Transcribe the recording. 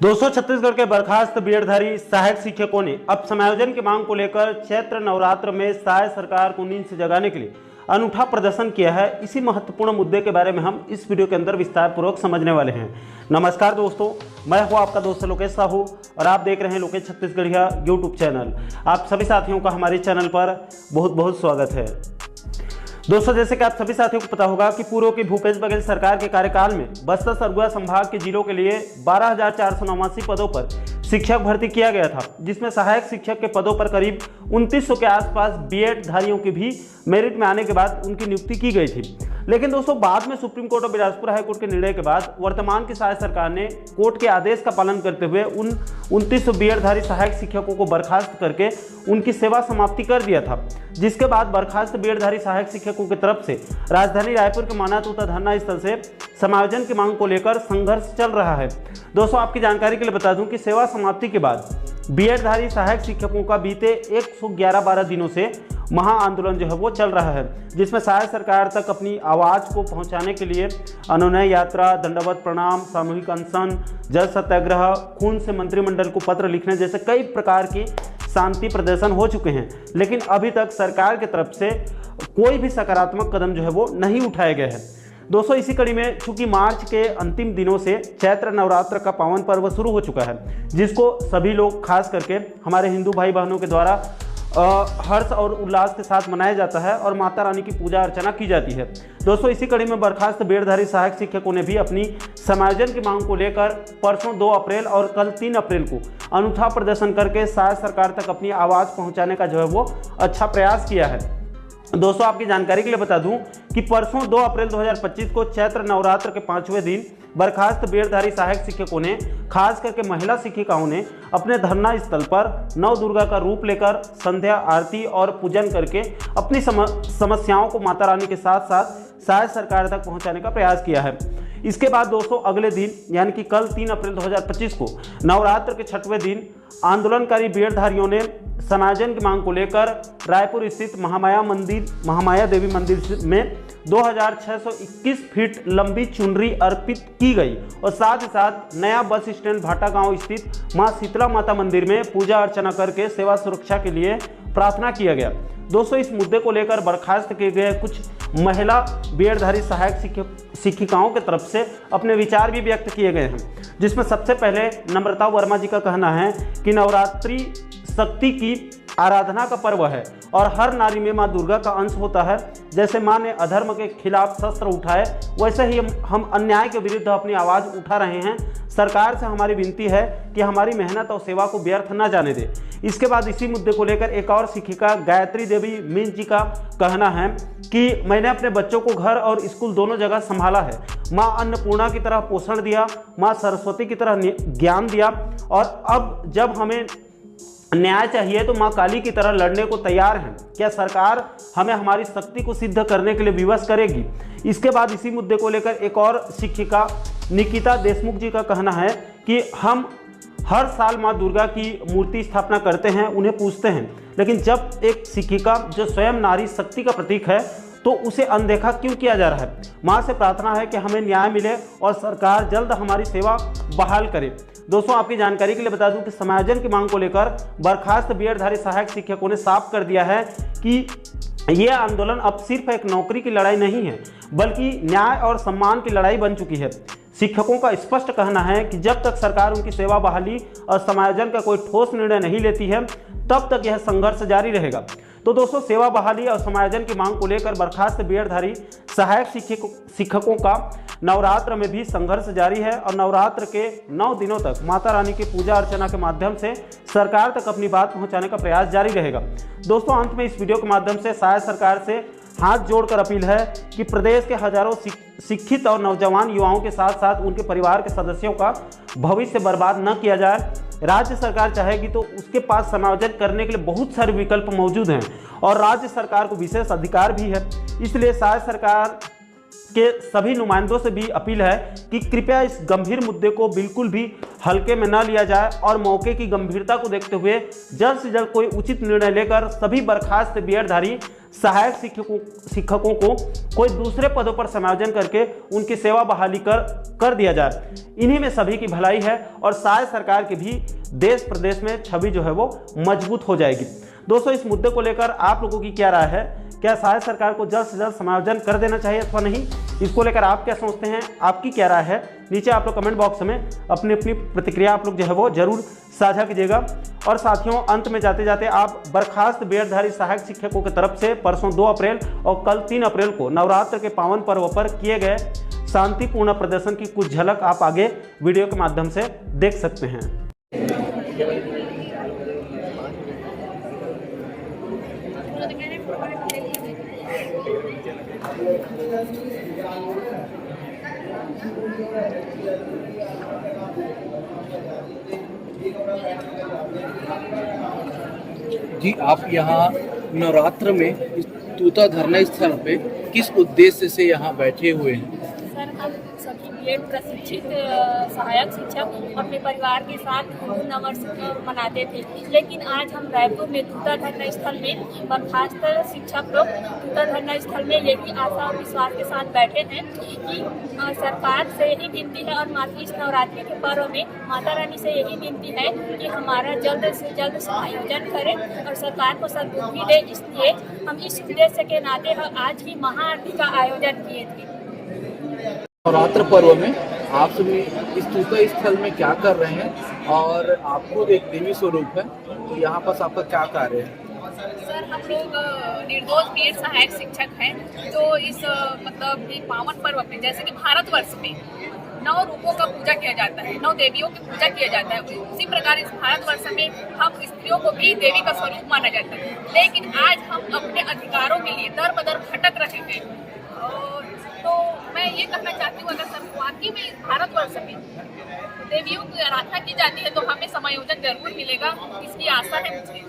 दोस्तों, छत्तीसगढ़ के बर्खास्त बीएडधारी सहायक शिक्षकों ने अब समायोजन की मांग को लेकर चैत्र नवरात्र में सहायक सरकार को नींद से जगाने के लिए अनूठा प्रदर्शन किया है। इसी महत्वपूर्ण मुद्दे के बारे में हम इस वीडियो के अंदर विस्तार पूर्वक समझने वाले हैं। नमस्कार दोस्तों, मैं हूं आपका दोस्त लोकेश साहू और आप देख रहे हैं लोकेश छत्तीसगढ़िया यूट्यूब चैनल। आप सभी साथियों का हमारे चैनल पर बहुत बहुत स्वागत है। दोस्तों, जैसे कि आप सभी साथियों को पता होगा कि पूर्व की भूपेश बघेल सरकार के कार्यकाल में बस्तर सरगुजा संभाग के जिलों के लिए 12,489 पदों पर शिक्षक भर्ती किया गया था, जिसमें सहायक शिक्षक के पदों पर करीब 2900 के आसपास बीएड धारियों की भी मेरिट में आने के बाद उनकी नियुक्ति की गई थी। लेकिन दोस्तों, बाद में सुप्रीम कोर्ट और बिलासपुर हाईकोर्ट के निर्णय के बाद वर्तमान की सहायक सरकार ने कोर्ट के आदेश का पालन करते हुए उन 2900 बीएडधारी सहायक शिक्षकों को बर्खास्त करके उनकी सेवा समाप्ति कर दिया था, जिसके बाद बर्खास्त बीएडधारी सहायक शिक्षकों की तरफ से राजधानी रायपुर के माना तोता धरना स्थल से समायोजन की मांग को लेकर संघर्ष चल रहा है। दोस्तों, आपकी जानकारी के लिए बता दूं कि सेवा समाप्ति के बाद बीएडधारी सहायक शिक्षकों का बीते 111 दिनों से महा आंदोलन जो है वो चल रहा है, जिसमें सहायक सरकार तक अपनी आवाज़ को पहुंचाने के लिए अनुनय यात्रा, दंडवत प्रणाम, सामूहिक अनशन, जल सत्याग्रह, खून से मंत्रिमंडल को पत्र लिखने जैसे कई प्रकार के शांति प्रदर्शन हो चुके हैं। लेकिन अभी तक सरकार की तरफ से कोई भी सकारात्मक कदम जो है वो नहीं उठाए गए हैं। दोस्तों, इसी कड़ी में चूंकि मार्च के अंतिम दिनों से चैत्र नवरात्र का पावन पर्व शुरू हो चुका है, जिसको सभी लोग खास करके हमारे हिंदू भाई बहनों के द्वारा हर्ष और उल्लास के साथ मनाया जाता है और माता रानी की पूजा अर्चना की जाती है। दोस्तों, इसी कड़ी में बर्खास्त बीएडधारी सहायक शिक्षकों ने भी अपनी समायोजन की मांग को लेकर परसों 2 अप्रैल और कल 3 अप्रैल को अनूठा प्रदर्शन करके सहायक सरकार तक अपनी आवाज़ पहुंचाने का जो है वो अच्छा प्रयास किया है। दोस्तों, आपकी जानकारी के लिए बता दूं कि परसों 2 अप्रैल 2025 को चैत्र नवरात्र के 5वें दिन बर्खास्त बीएडधारी सहायक शिक्षकों ने, खास करके महिला शिक्षिकाओं ने, अपने धरना स्थल पर नव दुर्गा का रूप लेकर संध्या आरती और पूजन करके अपनी समस्याओं को माता रानी के साथ साथ सहायक सरकार तक पहुंचाने का प्रयास किया है। इसके बाद दोस्तों, अगले दिन यानी कि कल 3 अप्रैल 2025 को नवरात्र के 6वें दिन आंदोलनकारी बीएडधारियों ने समायोजन की मांग को लेकर रायपुर स्थित महामाया देवी मंदिर में 2621 फीट लंबी चुनरी अर्पित की गई और साथ ही साथ नया बस स्टैंड भाटा गांव स्थित मां शीतला माता मंदिर में पूजा अर्चना करके सेवा सुरक्षा के लिए प्रार्थना किया गया। दोस्तों, इस मुद्दे को लेकर बर्खास्त किए गए कुछ महिला बीएडधारी सहायक शिक्षिकाओं की तरफ से अपने विचार भी व्यक्त किए गए हैं, जिसमें सबसे पहले नम्रता वर्मा जी का कहना है कि नवरात्रि शक्ति की आराधना का पर्व है और हर नारी में मां दुर्गा का अंश होता है। जैसे मां ने अधर्म के खिलाफ शस्त्र उठाए, वैसे ही हम अन्याय के विरुद्ध अपनी आवाज़ उठा रहे हैं। सरकार से हमारी विनती है कि हमारी मेहनत और सेवा को व्यर्थ न जाने दे। इसके बाद इसी मुद्दे को लेकर एक और शिक्षिका गायत्री देवी मीन जी का कहना है कि मैंने अपने बच्चों को घर और स्कूल दोनों जगह संभाला है। माँ अन्नपूर्णा की तरह पोषण दिया, माँ सरस्वती की तरह ज्ञान दिया और अब जब हमें न्याय चाहिए तो मां काली की तरह लड़ने को तैयार हैं। क्या सरकार हमें हमारी शक्ति को सिद्ध करने के लिए विवश करेगी? इसके बाद इसी मुद्दे को लेकर एक और शिक्षिका निकिता देशमुख जी का कहना है कि हम हर साल मां दुर्गा की मूर्ति स्थापना करते हैं, उन्हें पूजते हैं, लेकिन जब एक शिक्षिका जो स्वयं नारी शक्ति का प्रतीक है तो उसे अनदेखा क्यों किया जा रहा है? मां से प्रार्थना है कि हमें न्याय मिले और सरकार जल्द हमारी सेवा बहाल करे। दोस्तों, आपकी जानकारी के लिए बता दूं कि समायोजन की मांग को लेकर बर्खास्त बीएडधारी सहायक शिक्षकों ने साफ कर दिया है कि ये आंदोलन अब सिर्फ एक नौकरी की लड़ाई नहीं है, बल्कि न्याय और सम्मान की लड़ाई बन चुकी है। शिक्षकों का स्पष्ट कहना है कि जब तक सरकार उनकी सेवा बहाली और समायोजन का कोई ठोस निर्णय नहीं लेती है, तब तक यह संघर्ष जारी रहेगा। तो दोस्तों, सेवा बहाली और समायोजन की मांग को लेकर बर्खास्त बीएडधारी सहायक शिक्षकों का नवरात्र में भी संघर्ष जारी है और नवरात्र के 9 दिनों तक माता रानी की पूजा अर्चना के माध्यम से सरकार तक अपनी बात पहुंचाने का प्रयास जारी रहेगा। दोस्तों, अंत में इस वीडियो के माध्यम से सहायक सरकार से हाथ जोड़कर अपील है कि प्रदेश के हजारों शिक्षित और नौजवान युवाओं के साथ साथ उनके परिवार के सदस्यों का भविष्य बर्बाद न किया जाए। राज्य सरकार चाहेगी तो उसके पास समायोजन करने के लिए बहुत सारे विकल्प मौजूद हैं और राज्य सरकार को विशेष अधिकार भी है। इसलिए सहायक सरकार के सभी नुमाइंदों से भी अपील है कि कृपया इस गंभीर मुद्दे को बिल्कुल भी हल्के में न लिया जाए और मौके की गंभीरता को देखते हुए जल्द से जल्द कोई उचित निर्णय लेकर सभी बर्खास्त बीएडधारी सहायक शिक्षकों को कोई दूसरे पदों पर समायोजन करके उनकी सेवा बहाली कर दिया जाए। इन्हीं में सभी की भलाई है और शायद सरकार की भी देश प्रदेश में छवि जो है वो मजबूत हो जाएगी। दोस्तों, इस मुद्दे को लेकर आप लोगों की क्या राय है? क्या शायद सरकार को जल्द से जल्द समायोजन कर देना चाहिए अथवा नहीं? इसको लेकर आप क्या सोचते हैं? आपकी क्या राय है? नीचे आप लोग कमेंट बॉक्स में अपनी अपनी प्रतिक्रिया आप लोग जो है वो जरूर साझा कीजिएगा। और साथियों, अंत में जाते जाते आप बर्खास्त बीएडधारी सहायक शिक्षकों की तरफ से परसों 2 अप्रैल और कल 3 अप्रैल को नवरात्र के पावन पर्व पर किए गए शांतिपूर्ण प्रदर्शन की कुछ झलक आप आगे वीडियो के माध्यम से देख सकते हैं। जी, आप यहाँ नवरात्र में इस तूता धरना स्थल पे किस उद्देश्य से यहाँ बैठे हुए हैं? सर, हम सभी बीएड प्रशिक्षित सहायक शिक्षक अपने परिवार के साथ हिंदू नववर्ष मनाते थे, लेकिन आज हम रायपुर में तूता धरना स्थल में बर्खास्त शिक्षक लोग तूता धरना स्थल में यही आशा और विश्वास के साथ बैठे हैं कि सरकार से यही विनती है और इस नवरात्रि के पर्व में माता रानी से यही विनती है कि हमारा जल्द से जल्द समायोजन करें और सरकार को सद्बुद्धि दे। इसलिए हम इस उद्देश्य के नाते आज ही महाआरती का आयोजन किए थे। नवरात्र पर्व में आप सभी इस तूता स्थल में क्या कर रहे हैं और आपको एक देवी स्वरूप है, तो यहाँ पर आपका क्या कार्य है? सर, हम लोग निर्दोष बीएड सहायक शिक्षक हैं, जो इस मतलब कि पावन पर्व में, जैसे कि भारतवर्ष में 9 रूपों का पूजा किया जाता है, 9 देवियों की पूजा किया जाता है, उसी प्रकार इस भारतवर्ष में हम स्त्रियों को भी देवी का स्वरूप माना जाता है। लेकिन आज हम अपने अधिकारों के लिए दर बदर भटक रहे हैं। तो मैं ये कहना चाहती हूँ, अगर वाकई में इस भारतवर्ष में देवियों की आराधना की जाती है तो हमें समायोजन जरूर मिलेगा, इसकी आशा है मुझे।